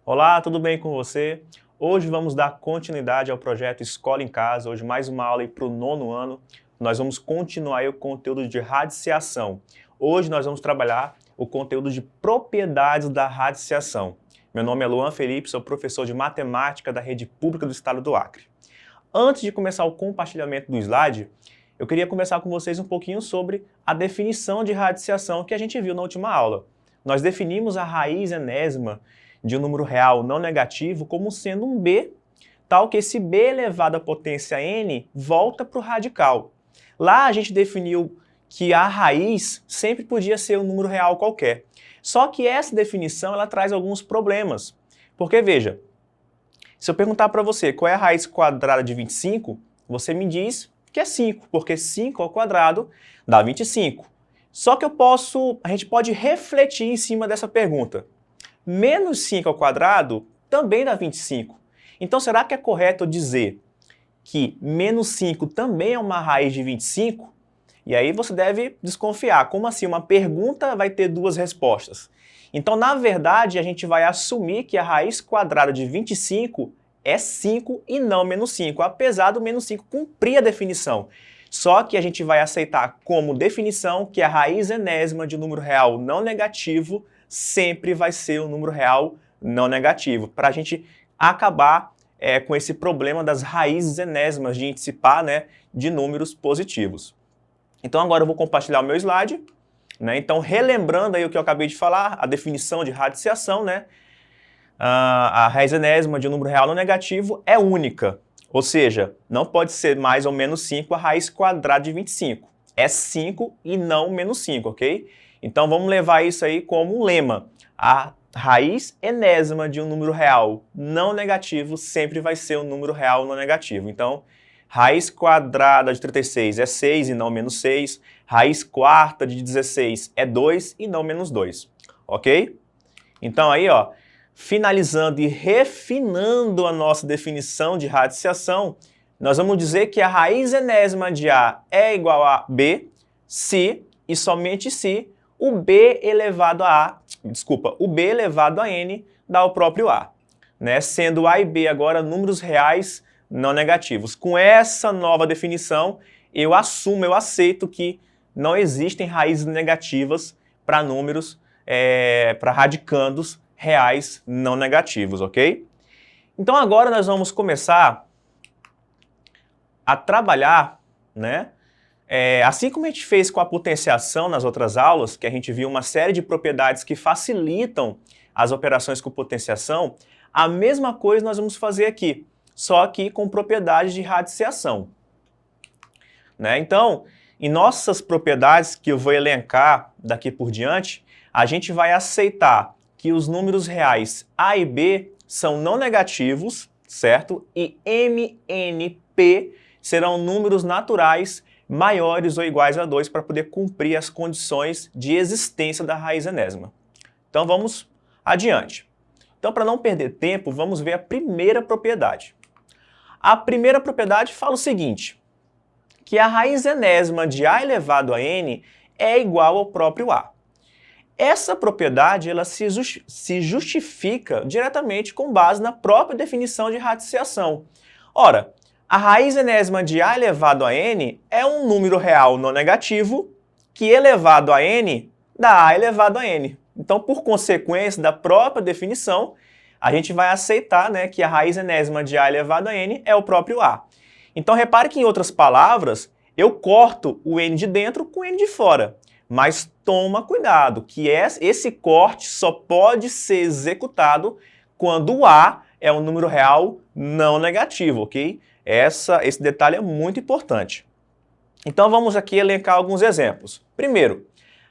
Olá, tudo bem com você? Hoje vamos dar continuidade ao projeto Escola em Casa. Hoje mais uma aula para o 9º ano. Nós vamos continuar aí o conteúdo de radiciação. Hoje nós vamos trabalhar o conteúdo de propriedades da radiciação. Meu nome é Luan Felipe, sou professor de matemática da Rede Pública do Estado do Acre. Antes de começar o compartilhamento do slide, eu queria conversar com vocês um pouquinho sobre a definição de radiciação que a gente viu na última aula. Nós definimos a raiz enésima de um número real não negativo como sendo um b, tal que esse b elevado à potência n volta para o radical. Lá a gente definiu que a raiz sempre podia ser um número real qualquer. Só que essa definição ela traz alguns problemas. Porque veja, se eu perguntar para você qual é a raiz quadrada de 25, você me diz que é 5, porque 5 ao quadrado dá 25. Só que a gente pode refletir em cima dessa pergunta. Menos 5 ao quadrado também dá 25. Então, será que é correto dizer que menos 5 também é uma raiz de 25? E aí você deve desconfiar. Como assim? Uma pergunta vai ter duas respostas. Então, na verdade, a gente vai assumir que a raiz quadrada de 25 é 5 e não menos 5, apesar do menos 5 cumprir a definição. Só que a gente vai aceitar como definição que a raiz enésima de um número real não negativo sempre vai ser um número real não negativo, para a gente acabar com esse problema das raízes enésimas de índice par, de números positivos. Então agora eu vou compartilhar o meu slide, Então relembrando aí o que eu acabei de falar, a definição de radiciação, a raiz enésima de um número real não negativo é única, ou seja, não pode ser mais ou menos 5 a raiz quadrada de 25, é 5 e não menos 5, ok? Então vamos levar isso aí como um lema. A raiz enésima de um número real não negativo sempre vai ser um número real não negativo. Então, raiz quadrada de 36 é 6 e não menos 6. Raiz quarta de 16 é 2 e não menos 2. Ok? Então aí, finalizando e refinando a nossa definição de radiciação, nós vamos dizer que a raiz enésima de A é igual a B se e somente se o b elevado a n dá o próprio a, Sendo a e b agora números reais não negativos. Com essa nova definição, eu aceito que não existem raízes negativas para números, para radicandos reais não negativos, ok? Então agora nós vamos começar a trabalhar, assim como a gente fez com a potenciação nas outras aulas, que a gente viu uma série de propriedades que facilitam as operações com potenciação, a mesma coisa nós vamos fazer aqui, só que com propriedades de radiciação. Então, em nossas propriedades, que eu vou elencar daqui por diante, a gente vai aceitar que os números reais A e B são não negativos, certo? E M, N, P serão números naturais maiores ou iguais a 2 para poder cumprir as condições de existência da raiz enésima. Então vamos adiante. Então, para não perder tempo, vamos ver a primeira propriedade. A primeira propriedade fala o seguinte, que a raiz enésima de A elevado a n é igual ao próprio A. Essa propriedade ela se justifica diretamente com base na própria definição de radiciação. Ora, a raiz enésima de A elevado a n é um número real não negativo que elevado a n dá A elevado a n. Então, por consequência da própria definição, a gente vai aceitar que a raiz enésima de A elevado a n é o próprio A. Então, repare que em outras palavras, eu corto o n de dentro com o n de fora. Mas toma cuidado, que esse corte só pode ser executado quando o A é um número real não negativo, ok? Esse detalhe é muito importante. Então vamos aqui elencar alguns exemplos. Primeiro,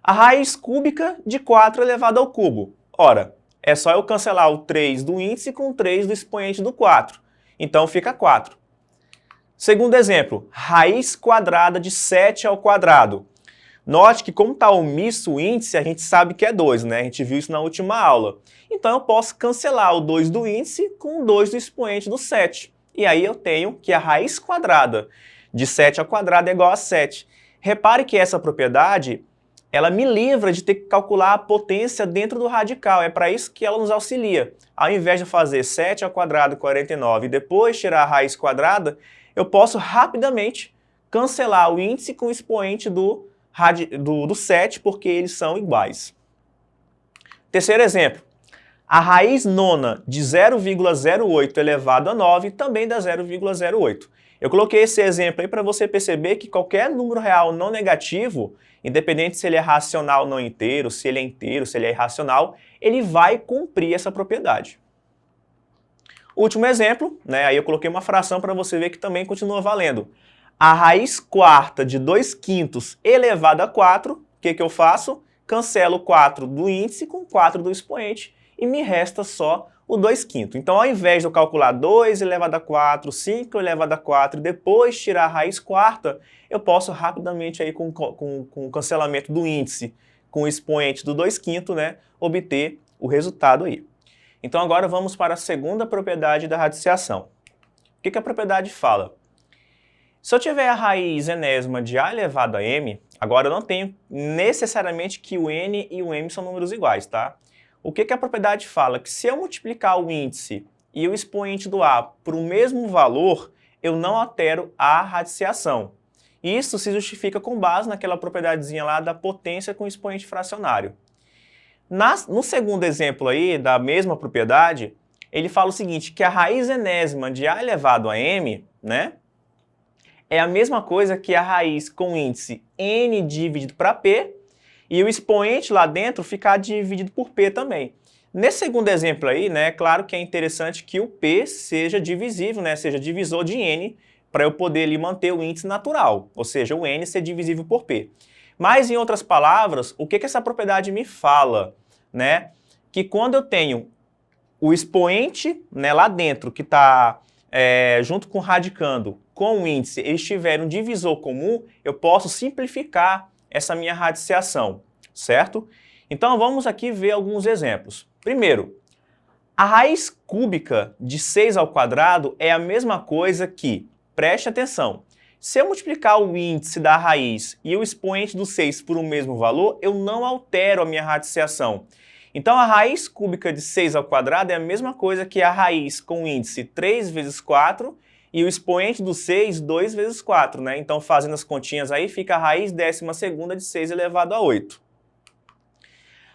a raiz cúbica de 4 elevado ao cubo. Ora, é só eu cancelar o 3 do índice com o 3 do expoente do 4. Então fica 4. Segundo exemplo, raiz quadrada de 7 ao quadrado. Note que como está omisso o índice, a gente sabe que é 2, A gente viu isso na última aula. Então eu posso cancelar o 2 do índice com o 2 do expoente do 7. E aí eu tenho que a raiz quadrada de 7 ao quadrado é igual a 7. Repare que essa propriedade ela me livra de ter que calcular a potência dentro do radical. É para isso que ela nos auxilia. Ao invés de fazer 7 ao quadrado 49 e depois tirar a raiz quadrada, eu posso rapidamente cancelar o índice com o expoente do 7, porque eles são iguais. Terceiro exemplo. A raiz nona de 0,08 elevado a 9 também dá 0,08. Eu coloquei esse exemplo aí para você perceber que qualquer número real não negativo, independente se ele é racional não inteiro, se ele é inteiro, se ele é irracional, ele vai cumprir essa propriedade. Último exemplo, né? Aí eu coloquei uma fração para você ver que também continua valendo. A raiz quarta de 2/5 elevado a 4, o que eu faço? Cancelo 4 do índice com 4 do expoente e me resta só o 2/5. Então, ao invés de eu calcular 2 elevado a 4, 5 elevado a 4 e depois tirar a raiz quarta, eu posso rapidamente, aí, com o cancelamento do índice com o expoente do 2/5, né, obter o resultado aí. Então, agora vamos para a segunda propriedade da radiciação. O que a propriedade fala? Se eu tiver a raiz enésima de a elevado a m, agora eu não tenho necessariamente que o n e o m são números iguais, tá? O que a propriedade fala? Que se eu multiplicar o índice e o expoente do a por um mesmo valor, eu não altero a radiciação. Isso se justifica com base naquela propriedadezinha lá da potência com expoente fracionário. No segundo exemplo aí, da mesma propriedade, ele fala o seguinte, que a raiz enésima de a elevado a m, né, é a mesma coisa que a raiz com índice n dividido para p, e o expoente lá dentro ficar dividido por p também. Nesse segundo exemplo aí, né, claro que é interessante que o p seja divisível, né, seja divisor de n, para eu poder ali manter o índice natural, ou seja, o n ser divisível por p. Mas, em outras palavras, o que essa propriedade me fala? Né? Que quando eu tenho o expoente, né, lá dentro, que está junto com o radicando, com o índice, eles tiverem um divisor comum, eu posso simplificar essa minha radiciação, certo? Então, vamos aqui ver alguns exemplos. Primeiro, a raiz cúbica de 6 ao quadrado é a mesma coisa que, preste atenção, se eu multiplicar o índice da raiz e o expoente do 6 por um mesmo valor, eu não altero a minha radiciação. Então, a raiz cúbica de 6 ao quadrado é a mesma coisa que a raiz com o índice 3 vezes 4 e o expoente do 6, 2 vezes 4, né? Então, fazendo as continhas aí, fica a raiz 12ª de 6 elevado a 8.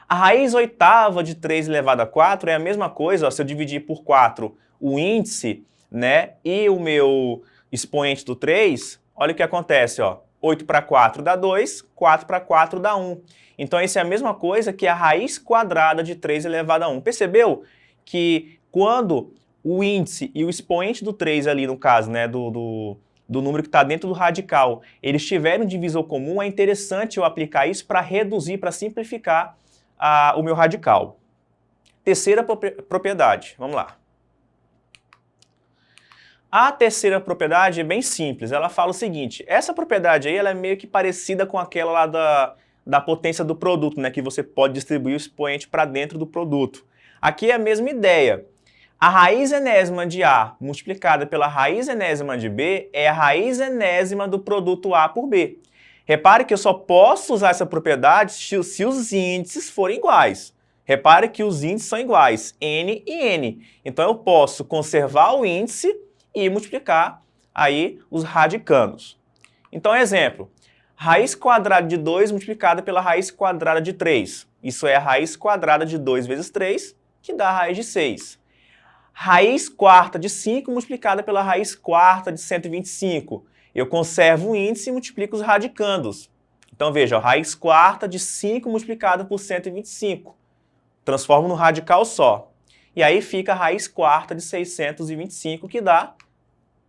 A raiz oitava de 3 elevado a 4 é a mesma coisa, ó, se eu dividir por 4 o índice, né, e o meu expoente do 3, olha o que acontece, ó. 8 para 4 dá 2, 4 para 4 dá 1. Então, isso é a mesma coisa que a raiz quadrada de 3 elevado a 1. Percebeu que quando o índice e o expoente do 3 ali, no caso, né, do número que está dentro do radical, eles tiverem um divisor comum, é interessante eu aplicar isso para reduzir, para simplificar o meu radical. Terceira propriedade, vamos lá. A terceira propriedade é bem simples, ela fala o seguinte, essa propriedade aí ela é meio que parecida com aquela lá da potência do produto, né, que você pode distribuir o expoente para dentro do produto. Aqui é a mesma ideia. A raiz enésima de A multiplicada pela raiz enésima de B é a raiz enésima do produto A por B. Repare que eu só posso usar essa propriedade se os índices forem iguais. Repare que os índices são iguais, N e N. Então eu posso conservar o índice e multiplicar aí os radicandos. Então, exemplo, raiz quadrada de 2 multiplicada pela raiz quadrada de 3. Isso é a raiz quadrada de 2 vezes 3, que dá a raiz de 6. Raiz quarta de 5 multiplicada pela raiz quarta de 125. Eu conservo o índice e multiplico os radicandos. Então, veja, a raiz quarta de 5 multiplicada por 125. Transformo no radical só. E aí fica a raiz quarta de 625, que dá,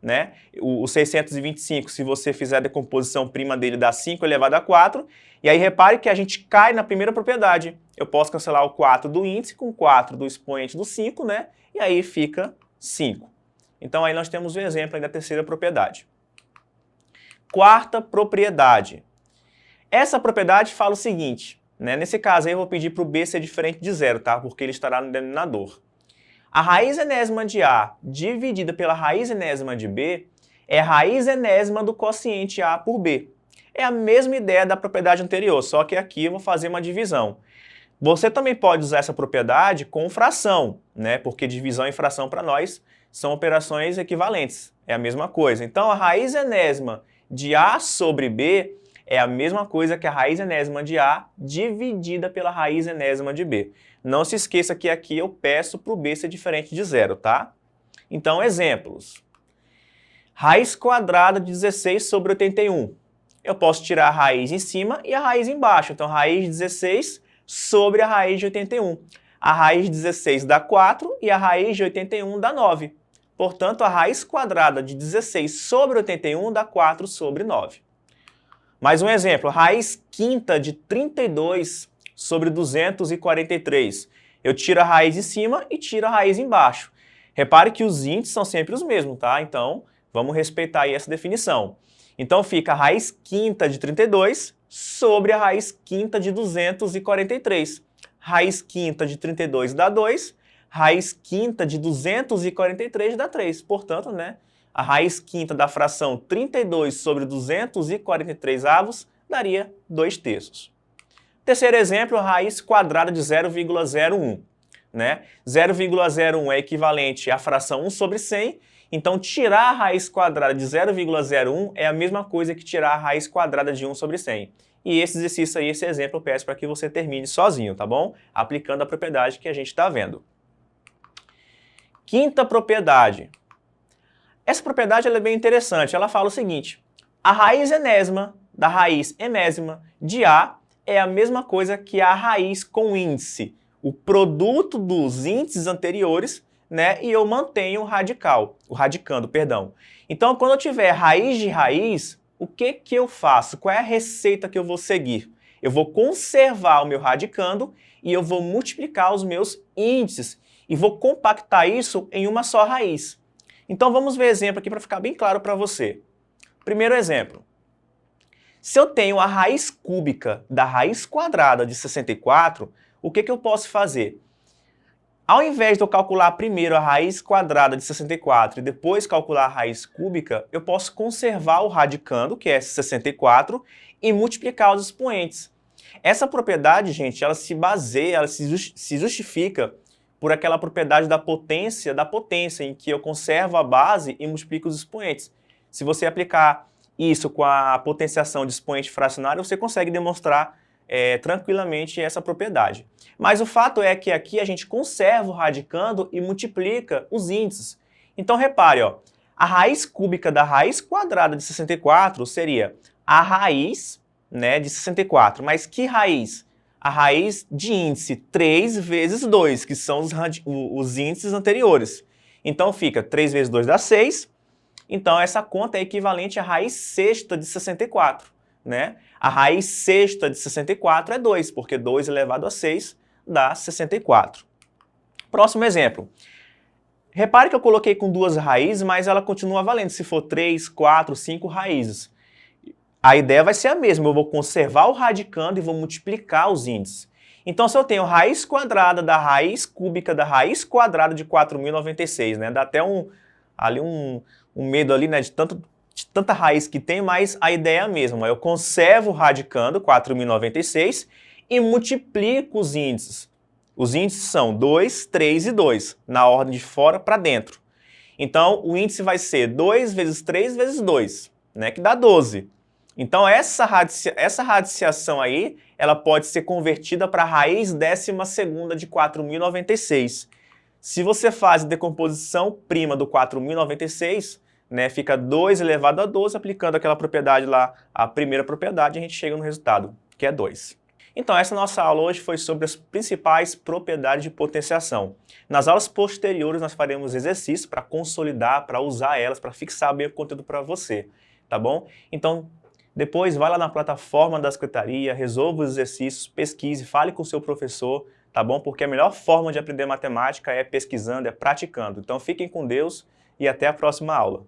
né? O 625, se você fizer a decomposição prima dele, dá 5 elevado a 4. E aí repare que a gente cai na primeira propriedade. Eu posso cancelar o 4 do índice com 4 do expoente do 5, né? E aí fica 5. Então aí nós temos o exemplo aí da terceira propriedade. Quarta propriedade. Essa propriedade fala o seguinte, né? Nesse caso aí eu vou pedir para o B ser diferente de zero, tá? Porque ele estará no denominador. A raiz enésima de A dividida pela raiz enésima de B é a raiz enésima do quociente A por B. É a mesma ideia da propriedade anterior, só que aqui eu vou fazer uma divisão. Você também pode usar essa propriedade com fração, né? Porque divisão e fração para nós são operações equivalentes, é a mesma coisa. Então a raiz enésima de A sobre B é a mesma coisa que a raiz enésima de A dividida pela raiz enésima de B. Não se esqueça que aqui eu peço para o B ser diferente de zero, tá? Então, exemplos. Raiz quadrada de 16 sobre 81. Eu posso tirar a raiz em cima e a raiz embaixo. Então, raiz de 16 sobre a raiz de 81. A raiz de 16 dá 4 e a raiz de 81 dá 9. Portanto, a raiz quadrada de 16 sobre 81 dá 4 sobre 9. Mais um exemplo, raiz quinta de 32 sobre 243. Eu tiro a raiz em cima e tiro a raiz embaixo. Repare que os índices são sempre os mesmos, tá? Então, vamos respeitar aí essa definição. Então, fica a raiz quinta de 32 sobre a raiz quinta de 243. Raiz quinta de 32 dá 2, raiz quinta de 243 dá 3. Portanto, né, a raiz quinta da fração 32 sobre 243 avos daria 2/3. Terceiro exemplo, a raiz quadrada de 0,01. Né? 0,01 é equivalente à fração 1 sobre 100, então tirar a raiz quadrada de 0,01 é a mesma coisa que tirar a raiz quadrada de 1 sobre 100. E esse exercício aí, esse exemplo, eu peço para que você termine sozinho, tá bom? Aplicando a propriedade que a gente está vendo. Quinta propriedade. Essa propriedade ela é bem interessante. Ela fala o seguinte: a raiz enésima da raiz enésima de A é a mesma coisa que a raiz com índice, o produto dos índices anteriores, né? E eu mantenho o radicando, perdão. Então, quando eu tiver raiz de raiz, o que eu faço? Qual é a receita que eu vou seguir? Eu vou conservar o meu radicando e eu vou multiplicar os meus índices e vou compactar isso em uma só raiz. Então vamos ver exemplo aqui para ficar bem claro para você. Primeiro exemplo. Se eu tenho a raiz cúbica da raiz quadrada de 64, o que eu posso fazer? Ao invés de eu calcular primeiro a raiz quadrada de 64 e depois calcular a raiz cúbica, eu posso conservar o radicando, que é 64, e multiplicar os expoentes. Essa propriedade, gente, ela se baseia, ela se justifica por aquela propriedade da potência, em que eu conservo a base e multiplico os expoentes. Se você aplicar isso com a potenciação de expoente fracionário, você consegue demonstrar tranquilamente essa propriedade. Mas o fato é que aqui a gente conserva o radicando e multiplica os índices. Então repare, ó, a raiz cúbica da raiz quadrada de 64 seria a raiz, né, de 64. Mas que raiz? A raiz de índice 3 vezes 2, que são os índices anteriores. Então fica 3 vezes 2 dá 6. Então essa conta é equivalente à raiz sexta de 64. Né? A raiz sexta de 64 é 2, porque 2 elevado a 6 dá 64. Próximo exemplo. Repare que eu coloquei com duas raízes, mas ela continua valendo se for 3, 4, 5 raízes. A ideia vai ser a mesma, eu vou conservar o radicando e vou multiplicar os índices. Então, se eu tenho raiz quadrada da raiz cúbica da raiz quadrada de 4.096, né? Dá até um medo ali, né, de tanta raiz que tem, mas a ideia é a mesma. Eu conservo o radicando, 4.096, e multiplico os índices. Os índices são 2, 3 e 2, na ordem de fora para dentro. Então, o índice vai ser 2 vezes 3 vezes 2, né, que dá 12. Então, essa radiciação aí, ela pode ser convertida para a raiz 12ª de 4.096. Se você faz a decomposição prima do 4.096, né, fica 2 elevado a 12, aplicando aquela propriedade lá, a primeira propriedade, a gente chega no resultado, que é 2. Então, essa nossa aula hoje foi sobre as principais propriedades de potenciação. Nas aulas posteriores, nós faremos exercícios para consolidar, para usar elas, para fixar bem o conteúdo para você, tá bom? Então, depois vai lá na plataforma da secretaria, resolva os exercícios, pesquise, fale com o seu professor, tá bom? Porque a melhor forma de aprender matemática é pesquisando, é praticando. Então, fiquem com Deus e até a próxima aula.